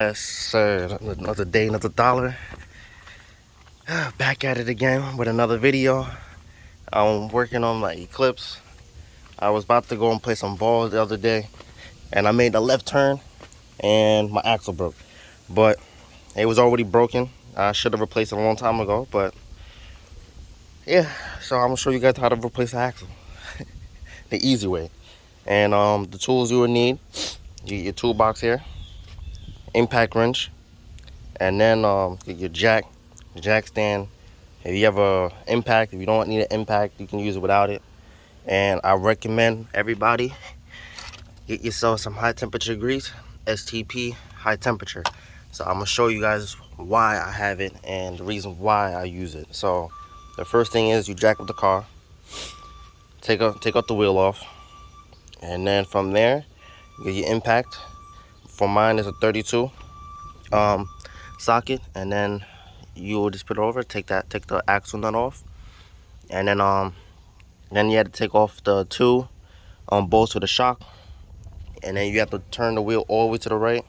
Yes, sir. Another day, another dollar. Back at it again with another video. I'm working on my eclipse. I was about to go and play some ball the other day, and I made a left turn, and my axle broke. But it was already broken. I should have replaced it a long time ago. But yeah, so I'm gonna show you guys how to replace the axle the easy way. And the tools you will need: your toolbox here, impact wrench, and then your jack stand. If you have a impact, if you don't need an impact, you can use it without it. And I recommend everybody get yourself some high temperature grease, STP high temperature. So I'm gonna show you guys why I have it and the reason why I use it. So the first thing is you jack up the car, take out the wheel off, and then from there you get your impact. For mine is a 32 socket, and then you will just put it over, take the axle nut off, and then you had to take off the two bolts to the shock, and then you have to turn the wheel all the way to the right,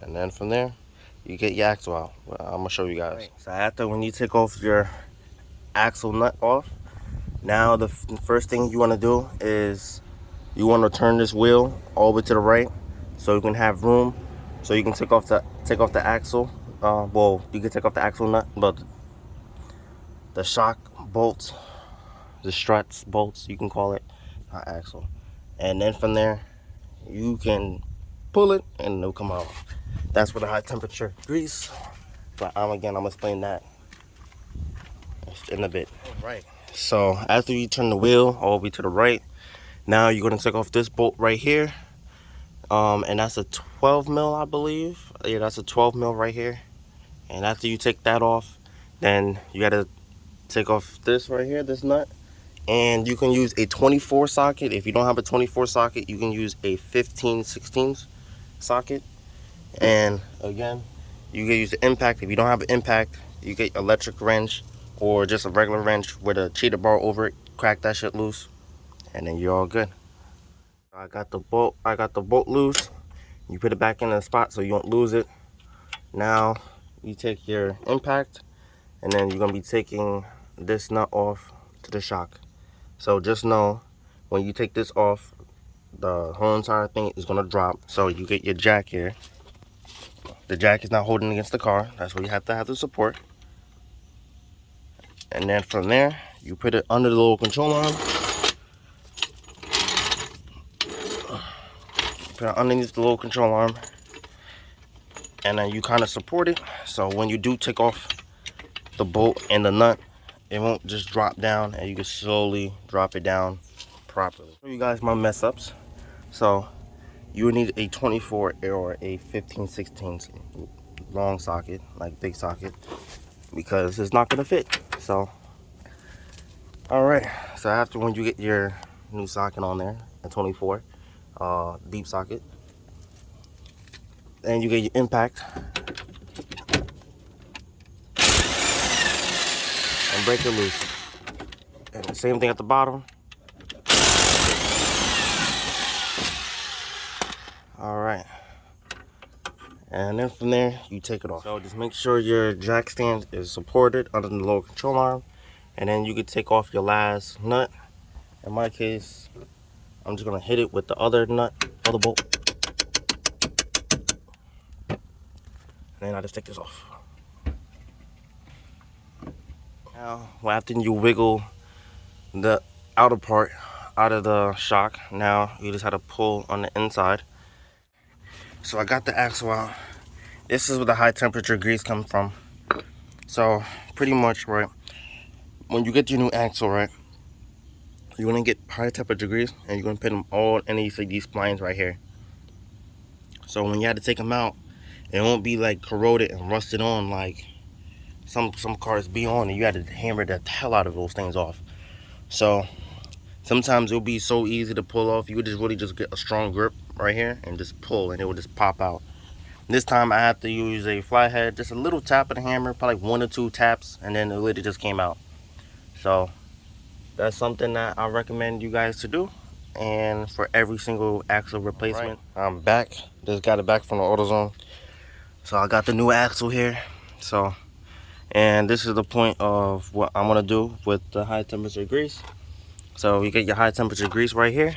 and then from there you get your axle out. I'm gonna show you guys. Right. So after, when you take off your axle nut off, now the first thing you want to do is you want to turn this wheel all the way to the right, so you can have room, so you can take off the axle. Well, you can take off the axle nut, but the shock bolts, the struts bolts, you can call it, not axle. And then from there you can pull it and it'll come out. That's with a high temperature grease. But I'm gonna explain that in a bit. All right, so after you turn the wheel all the way to the right, now you're gonna take off this bolt right here, and that's a 12 mil, I believe. Yeah, that's a 12 mil right here. And after you take that off, then you gotta take off this right here, this nut. And you can use a 24 socket. If you don't have a 24 socket, you can use a 15/16 socket. And again, you can use the impact. If you don't have an impact, you get electric wrench or just a regular wrench with a cheater bar over it. Crack that shit loose, and then you're all good. I got the bolt loose. You put it back in the spot so you don't lose it. Now you take your impact, and then you're gonna be taking this nut off to the shock. So just know, when you take this off, the whole entire thing is gonna drop. So you get your jack here. The jack is not holding against the car. That's where you have to have the support. And then from there, you put it under the little control arm. Put it underneath the little control arm. And then you kind of support it. So when you do take off the bolt and the nut, it won't just drop down, and you can slowly drop it down properly. I'll show you guys my mess ups. So you would need a 24 or a 15/16 long socket, like big socket, because it's not gonna fit. So all right, so after, when you get your new socket on there, a 24 deep socket, then you get your impact and break it loose. And the same thing at the bottom. All right, and then from there you take it off. So just make sure your jack stand is supported under the lower control arm, and then you can take off your last nut. In my case, I'm just gonna hit it with the other nut, other bolt, and then I just take this off. Now, after you wiggle the outer part out of the shock, now you just have to pull on the inside. So I got the axle out. This is where the high temperature grease comes from. So pretty much, right, when you get your new axle, right, you're gonna get high temperature grease, and you're gonna put them all in these splines right here. So when you have to take them out, it won't be like corroded and rusted on like some cars be on, and you had to hammer the hell out of those things off. So sometimes it'll be so easy to pull off. You would just really just get a strong grip right here and just pull, and it will just pop out. This time I had to use a flathead, just a little tap of the hammer, probably like 1 or 2 taps, and then the lid just came out. So that's something that I recommend you guys to do, and for every single axle replacement. Right. I'm back. Just got it back from the AutoZone. So I got the new axle here. So, and this is the point of what I'm gonna do with the high temperature grease. So you get your high temperature grease right here,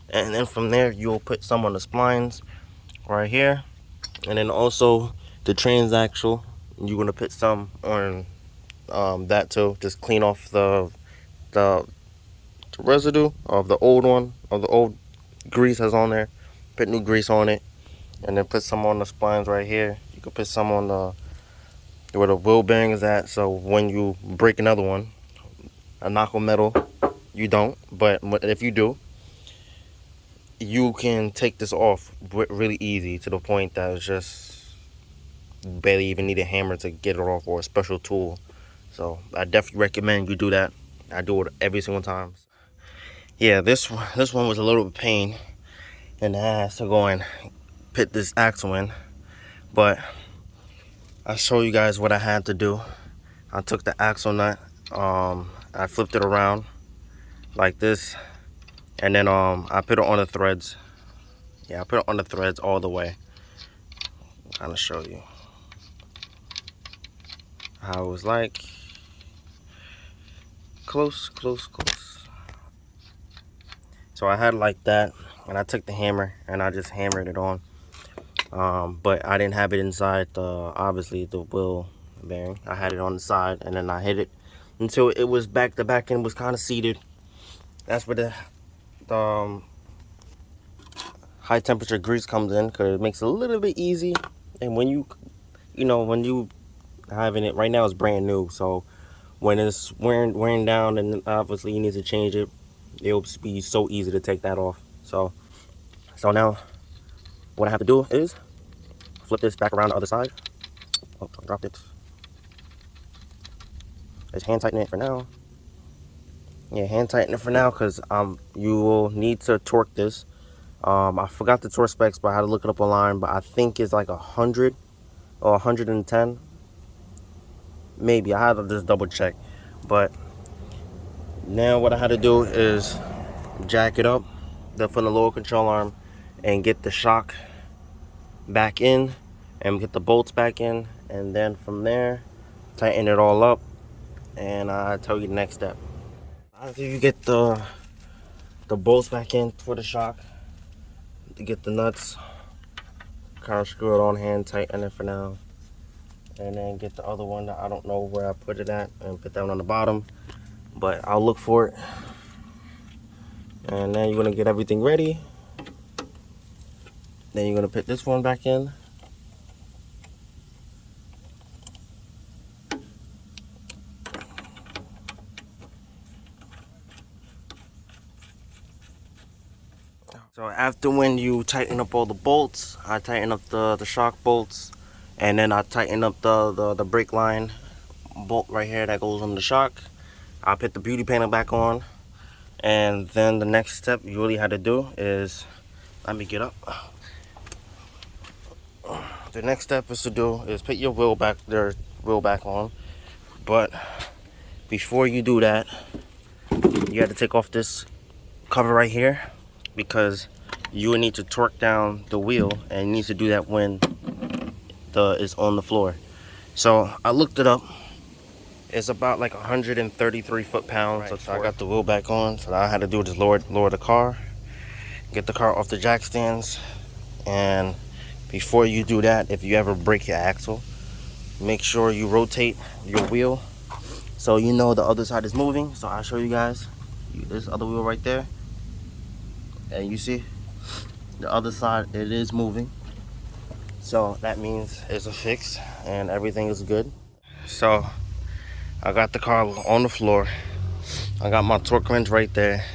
and then from there you'll put some on the splines right here, and then also the transaxle. You're gonna put some on that too. Just clean off the residue of the old one, of the old grease that's on there. Put new grease on it, and then put some on the splines right here. You can put some on the where the wheel bearing is at, so when you break another one, a knuckle metal, you don't, but if you do, you can take this off really easy, to the point that it's just barely even need a hammer to get it off, or a special tool. So I definitely recommend you do that. I do it every single time. Yeah, this one was a little bit pain in the ass to go and put this axle in, but I'll show you guys what I had to do. I took the axle nut, I flipped it around like this, and then I put it on the threads. Yeah, I put it on the threads all the way. Kind of show you how it was like. Close. So I had it like that, and I took the hammer and I just hammered it on. But I didn't have it inside obviously the wheel bearing. I had it on the side, and then I hit it until it was back. The back end was kind of seated. That's where the high temperature grease comes in, because it makes it a little bit easy. And when when you having it right now, it's brand new, so when it's wearing down, and obviously you need to change it, it'll be so easy to take that off. So now what I have to do is flip this back around the other side. Oh, I dropped it. Just hand tighten it for now. Yeah, hand tighten it for now, because you will need to torque this. I forgot the torque specs, but I had to look it up online, but I think it's like 100 or 110. Maybe I had to just double check. But now what I had to do is jack it up from the lower control arm, and get the shock back in, and get the bolts back in, and then from there tighten it all up, and I'll tell you the next step. After you get the bolts back in for the shock, to get the nuts, kind of screw it on, hand tighten it for now, and then get the other one that I don't know where I put it at, and put that one on the bottom, but I'll look for it. And then you're gonna get everything ready. Then you're gonna put this one back in. So after when you tighten up all the bolts, I tighten up the shock bolts, and then I tighten up the brake line bolt right here that goes on the shock. I put the beauty panel back on, and then the next step you really had to do is, let me get up. The next step is put your wheel back on. But before you do that, you have to take off this cover right here, because you will need to torque down the wheel, and you need to do that when it's on the floor. So I looked it up. It's about like 133 foot-pounds. Right, so I got the wheel back on. So all I had to do is lower the car, get the car off the jack stands. And before you do that, if you ever break your axle, make sure you rotate your wheel so you know the other side is moving. So I'll show you guys this other wheel right there, and you see the other side, it is moving. So that means it's a fix and everything is good. So I got the car on the floor. I got my torque wrench right there.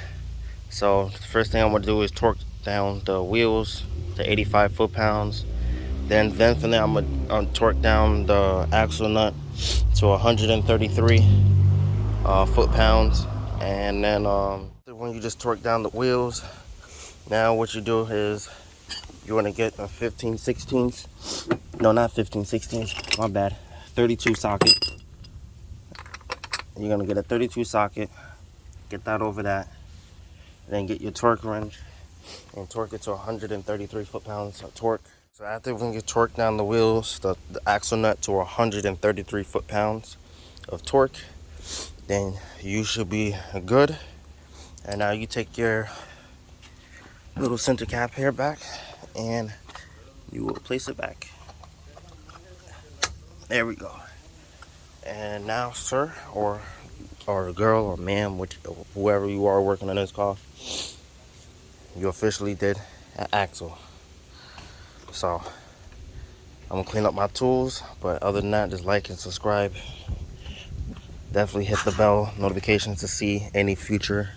So the first thing I'm gonna do is torque down the wheels to 85 foot-pounds. Then from there I'm gonna torque down the axle nut to 133 foot-pounds. And then when you just torque down the wheels, now what you do is you want to get a 15/16. No, not 15/16. My bad. 32 socket. You're gonna get a 32 socket. Get that over that. Then get your torque wrench and torque it to 133 foot-pounds of torque. So after we get torque down the wheels, the axle nut to 133 foot-pounds of torque, then you should be good. And now you take your little center cap here back and you will place it back. There we go. And now, sir, or girl or ma'am, whoever you are working on this car, you officially did an axle. So I'm gonna clean up my tools, but other than that, just like and subscribe. Definitely hit the bell notifications to see any future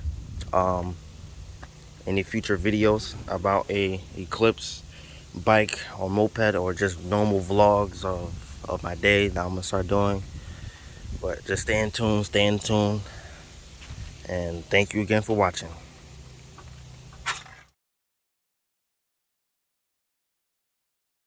videos about a Eclipse bike or moped, or just normal vlogs of my day that I'm gonna start doing. But just stay in tune, and thank you again for watching.